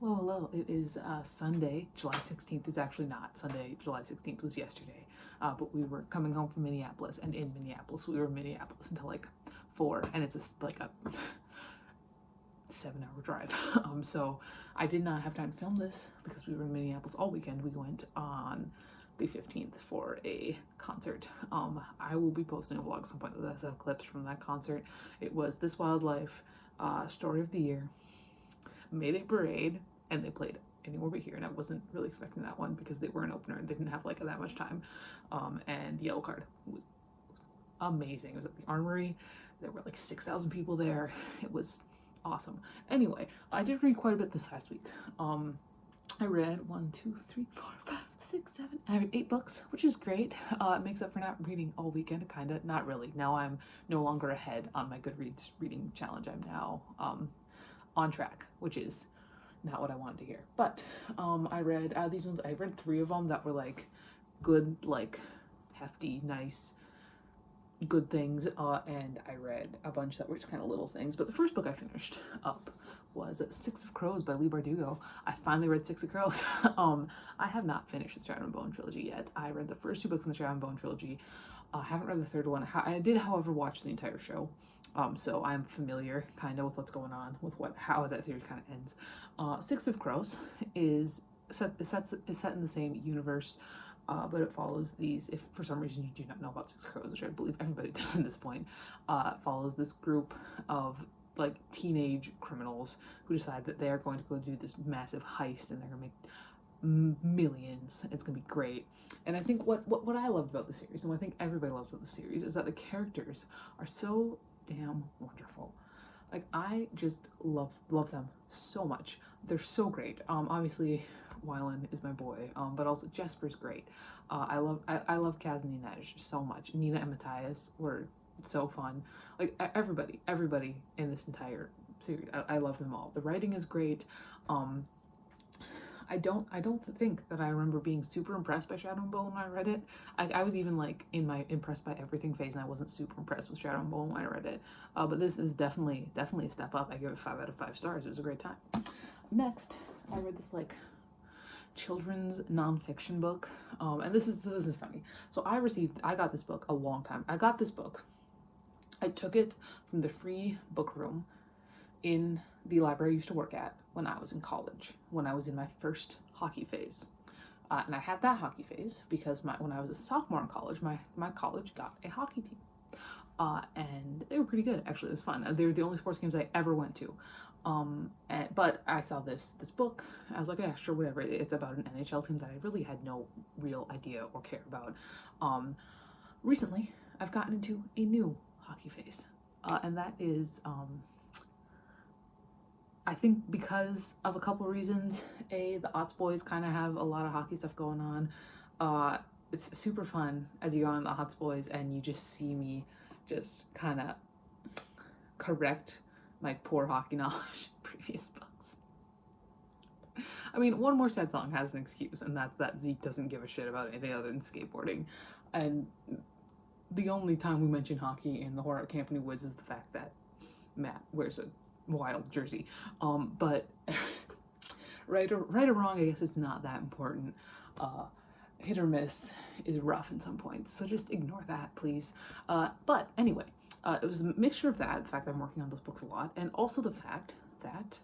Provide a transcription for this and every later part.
Hello, hello. It is Sunday, July 16th. Is actually not. Sunday, July 16th was yesterday. But we were coming home from Minneapolis, and in Minneapolis, we were in Minneapolis until like 4, and it's like a 7-hour drive. So I did not have time to film this because we were in Minneapolis all weekend. We went on the 15th for a concert. I will be posting a vlog at some point that has some clips from that concert. It was This Wildlife, Story of the Year, Mayday Parade, and they played Anywhere But Here, and I wasn't really expecting that one because they were an opener and they didn't have like that much time. And Yellow Card was amazing. It was at the Armory. There were like 6,000 people there. It was awesome. Anyway, I did read quite a bit this last week. I read 1, 2, 3, 4, 5, 6, 7. I read 8 books, which is great. It makes up for not reading all weekend, kinda. Not really. Now I'm no longer ahead on my Goodreads reading challenge. I'm now on track, which is not what I wanted to hear. But I read these ones. I read 3 of them that were like good, like hefty, nice, good things, and I read a bunch that were just kind of little things. But the first book I finished up was Six of Crows by Leigh Bardugo. I finally read Six of Crows. I have not finished the Shadow and Bone trilogy yet. I read the first 2 books in the Shadow and Bone trilogy. I haven't read the third one. I did, however, watch the entire show. So I'm familiar kind of with what's going on, with how that series kind of ends. Six of Crows is set in the same universe, but it follows these, if for some reason you do not know about Six of Crows, which I believe everybody does at this point, follows this group of like teenage criminals who decide that they are going to go do this massive heist and they're going to make millions. It's gonna be great. And I think what I love about the series, and what I think everybody loves about the series, is that the characters are so damn wonderful. Like, I just love them so much. They're so great. Obviously Wylan is my boy, but also Jesper's great. I love Kaz and Inej so much. Nina and Matthias were so fun. Like, everybody in this entire series, I love them all. The writing is great. I don't think that I remember being super impressed by Shadow and Bone when I read it. I was even like in my impressed by everything phase, and I wasn't super impressed with Shadow and Bone when I read it. But this is definitely a step up. I give it 5 out of 5 stars. It was a great time. Next, I read this like children's nonfiction book, and this is funny. So I got this book a long time. I got this book. I took it from the free book room in the library I used to work at when I was in college, when I was in my first hockey phase. And I had that hockey phase because when I was a sophomore in college, my college got a hockey team. And they were pretty good, actually. It was fun. They were the only sports games I ever went to. But I saw this book. I was like, yeah, sure, whatever. It's about an NHL team that I really had no real idea or care about. Recently, I've gotten into a new hockey phase. And that is... I think because of a couple reasons. The Otts boys kind of have a lot of hockey stuff going on. It's super fun as you go on the Otts boys and you just see me just kind of correct my poor hockey knowledge in previous books. I mean, One More Sad Song has an excuse, and that's that Zeke doesn't give a shit about anything other than skateboarding. And the only time we mention hockey in the Horror at Camp in the Woods is the fact that Matt wears a Wild jersey. But right or wrong, I guess it's not that important. Hit or miss is rough in some points, so just ignore that, please. But anyway, it was a mixture of that, the fact that I'm working on those books a lot, and also the fact that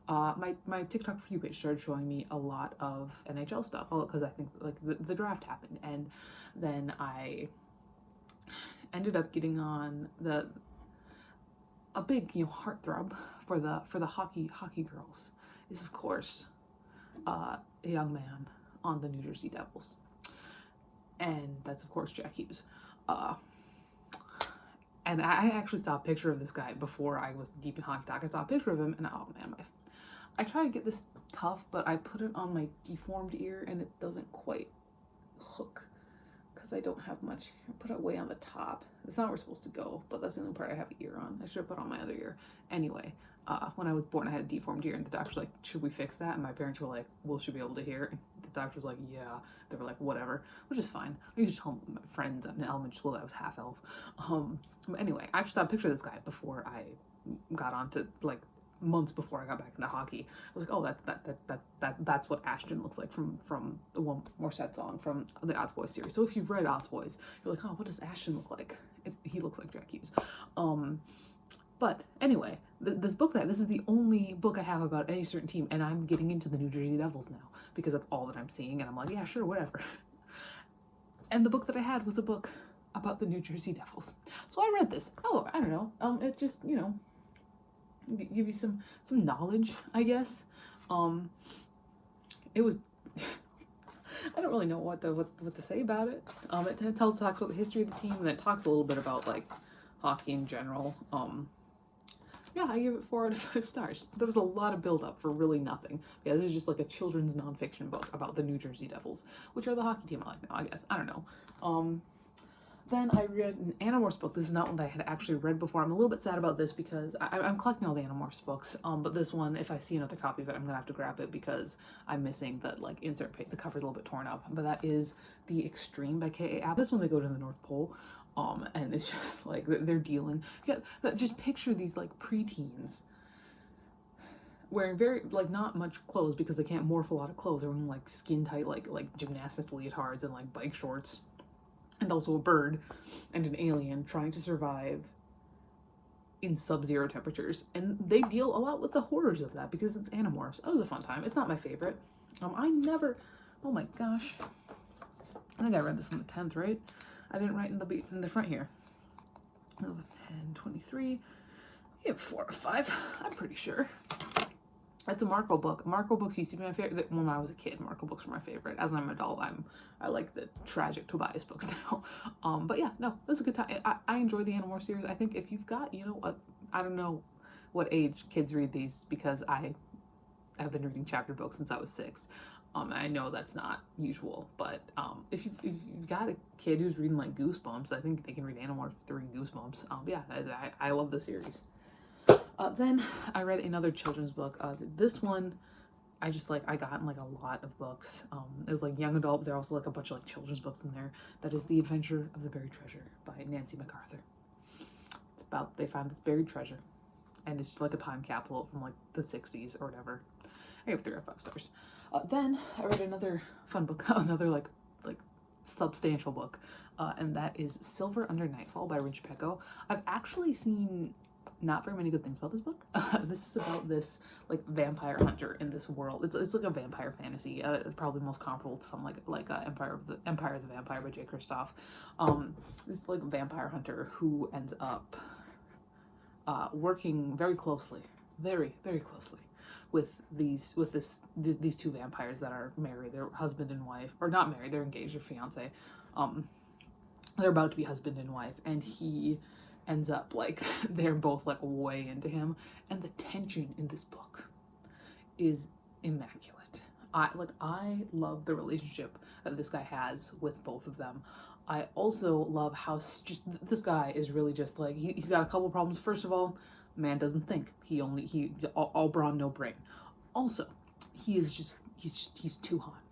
my TikTok For You page started showing me a lot of NHL stuff, because I think like the draft happened, and then I ended up getting on a big, heartthrob for the hockey girls is, of course, a young man on the New Jersey Devils. And that's, of course, Jack Hughes. And I actually saw a picture of this guy before I was deep in hockey talk. I saw a picture of him, and oh man, I tried to get this cuff, but I put it on my deformed ear, and it doesn't quite hook. I don't have much. I put it way on the top. It's not where it's supposed to go, but that's the only part I have an ear on. I should have put on my other ear. Anyway, when I was born, I had a deformed ear, and the doctor was like, should we fix that? And my parents were like, well, should we be able to hear? And the doctor was like, yeah. They were like, whatever, which is fine. I used to tell my friends in elementary school that I was half elf. But anyway, I actually saw a picture of this guy before I got onto like months before I got back into hockey. I was like, oh, that's what Ashton looks like from the One More Sad Song from the Odds Boys series. So if you've read Odds Boys, you're like, oh, what does Ashton look like? He looks like Jack Hughes. But anyway, this is the only book I have about any certain team, and I'm getting into the New Jersey Devils now because that's all that I'm seeing, and I'm like, yeah, sure, whatever. And the book that I had was a book about the New Jersey Devils. So I read this. Oh, I don't know. It just, you know, give you some knowledge, I guess. It was I don't really know what to say about it. It talks about the history of the team, and it talks a little bit about like hockey in general. Yeah, I give it 4 out of 5 stars. There was a lot of build up for really nothing. Yeah, this is just like a children's nonfiction book about the New Jersey Devils, which are the hockey team I like now, I guess. I don't know. Then I read an Animorphs book. This is not one that I had actually read before. I'm a little bit sad about this because I'm collecting all the Animorphs books. But this one, if I see another copy of it, I'm gonna have to grab it because I'm missing that like insert page. The cover's a little bit torn up. But that is The Extreme by K.A. Abb. This one they go to the North Pole. And it's just like they're dealing. Yeah, just picture these like preteens wearing very like not much clothes because they can't morph a lot of clothes. They're wearing like skin tight like gymnastics leotards and like bike shorts, and also a bird and an alien trying to survive in sub-zero temperatures. And they deal a lot with the horrors of that because it's Animorphs. That was a fun time. It's not my favorite. Oh my gosh, I think I read this on the 10th, right? I didn't write in the front here. 10, 23. You have 4 or 5. I'm pretty sure. That's a Marco book. Marco books used to be my favorite. When I was a kid, Marco books were my favorite. As I'm an adult, I like the tragic Tobias books now. But yeah, no, it was a good time. I enjoy the Animorphs series. I think if you've got, you know, I don't know what age kids read these because I have been reading chapter books since I was 6. I know that's not usual, but if you've got a kid who's reading like Goosebumps, I think they can read Animorphs 3 Goosebumps. Yeah, I love the series. Then I read another children's book. This one, I got in like a lot of books. It was like young adult, but there are also like a bunch of like children's books in there. That is The Adventure of the Buried Treasure by Nancy MacArthur. It's about, they find this buried treasure, and it's just like a time capsule from like the 60s or whatever. I gave 3 out of 5 stars. Then I read another fun book, another like substantial book, and that is Silver Under Nightfall by Chupeco. I've actually seen not very many good things about this book. This is about this like vampire hunter in this world. It's like a vampire fantasy. It's probably most comparable to something like Empire of the Vampire by J. Kristoff. This like vampire hunter who ends up working very closely, very closely with these 2 vampires that are married. They're husband and wife, or not married. They're engaged, or fiance. They're about to be husband and wife, and he ends up like they're both like way into him, and the tension in this book is immaculate. I love the relationship that this guy has with both of them. I also love how just this guy is really just like he's got a couple problems. First of all, man doesn't think. He's all brawn, no brain. Also, he's too hot.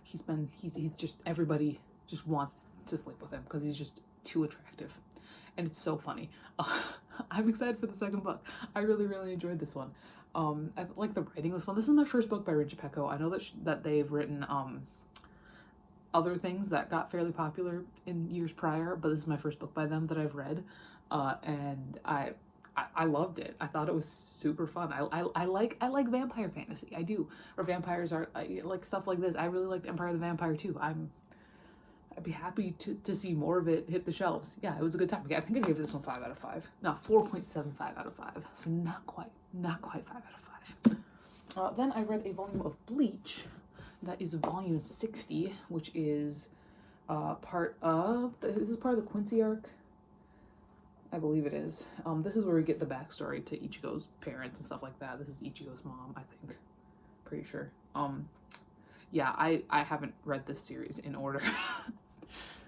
He's just, everybody just wants to sleep with him because he's just too attractive. And it's so funny. I'm excited for the second book. I really enjoyed this one. I like the writing was fun. This is my first book by Chupeco. I know that they've written other things that got fairly popular in years prior, but this is my first book by them that I've read, and I loved it. I thought it was super fun. I like vampire fantasy. I do. Or vampires are like stuff like this. I really liked Empire of the Vampire too. I'd be happy to see more of it hit the shelves. Yeah, it was a good time. I think I gave this one 5 out of 5. No, 4.75 out of 5. So not quite 5 out of 5. Then I read a volume of Bleach. That is volume 60, which is part of the Quincy arc? I believe it is. This is where we get the backstory to Ichigo's parents and stuff like that. This is Ichigo's mom, I think. Pretty sure. Yeah, I haven't read this series in order.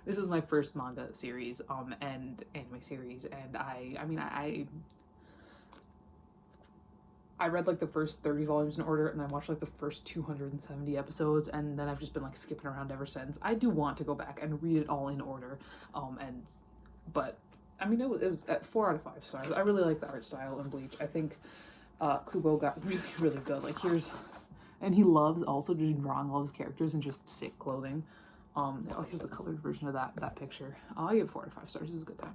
This is my first manga series, and anime series, and I read like the first 30 volumes in order, and I watched like the first 270 episodes, and then I've just been like skipping around ever since. I do want to go back and read it all in order, but I mean, it was at 4 out of 5 stars. I really like the art style in Bleach. I think Kubo got really, really good. Like and he loves also just drawing all his characters in just sick clothing. Oh, here's the colored version of that picture. I give 4 out of 5 stars. It was a good time.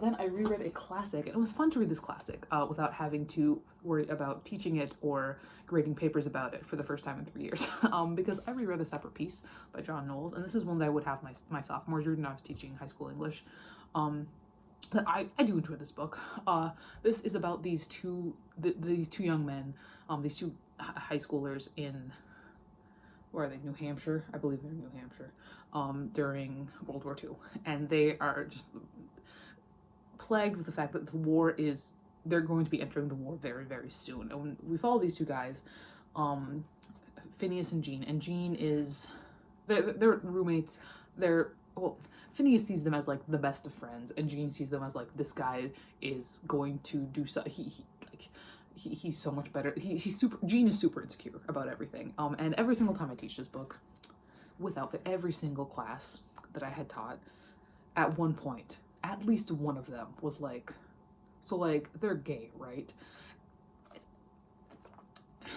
Then I reread a classic, and it was fun to read this classic without having to worry about teaching it or grading papers about it for the first time in 3 years. Because I reread A Separate Peace by John Knowles, and this is one that I would have my sophomore year when I was teaching high school English. But I do enjoy this book. This is about these two young men, these two high schoolers in, where are they? New Hampshire, I believe they're in New Hampshire, during World War II, and they are just plagued with the fact that they're going to be entering the war very, very soon. And we follow these two guys, Phineas and Jean. And Jean they're roommates. Phineas sees them as like the best of friends, and Jean sees them as like, this guy is going to do so. He's so much better. Jean is super insecure about everything. And every single time I teach this book, without every single class that I had taught, at one point, at least one of them was like, so like, they're gay, right? It's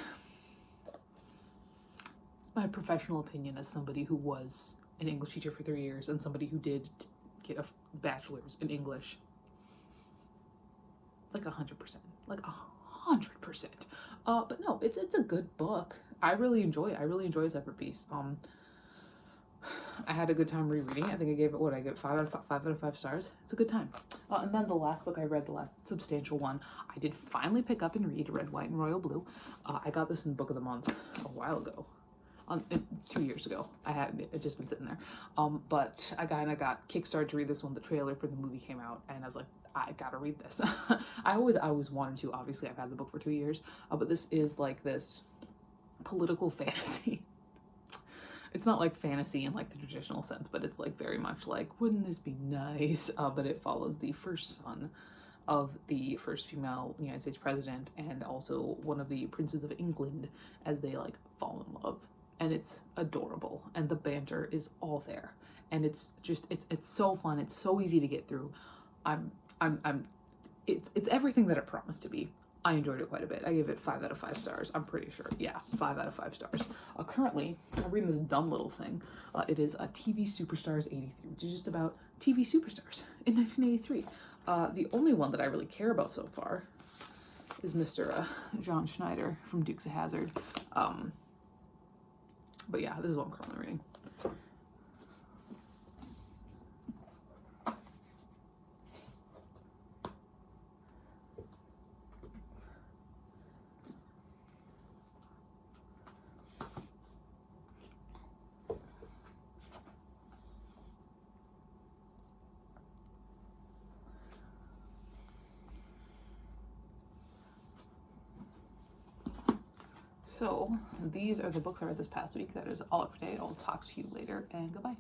my professional opinion as somebody who was an English teacher for 3 years and somebody who did get a bachelor's in English. Like 100%. Like 100%. But no, it's a good book. I really enjoy it. I really enjoy A Separate Peace. I had a good time rereading it. I think I gave it 5 out of 5 stars. It's a good time. And then the last book I read, the last substantial one, I did finally pick up and read, Red, White, and Royal Blue. I got this in Book of the Month a while ago. 2 years ago. It's just been sitting there. But I got kickstarted to read this when the trailer for the movie came out, and I was like, I gotta read this. I always wanted to. Obviously, I've had the book for 2 years, but this is like this political fantasy. It's not like fantasy in like the traditional sense, but it's like very much like, wouldn't this be nice? But it follows the first son of the first female United States president, and also one of the princes of England, as they like fall in love. And it's adorable, and the banter is all there, and it's so fun. It's so easy to get through. It's everything that it promised to be. I enjoyed it quite a bit. I gave it 5 out of 5 stars. I'm pretty sure. Yeah, 5 out of 5 stars. Currently, I'm reading this dumb little thing. It is a TV Superstars 83, which is just about TV superstars in 1983. The only one that I really care about so far is Mr. John Schneider from Dukes of Hazzard. But yeah, this is what I'm currently reading. So these are the books I read this past week. That is all for today. I'll talk to you later, and goodbye.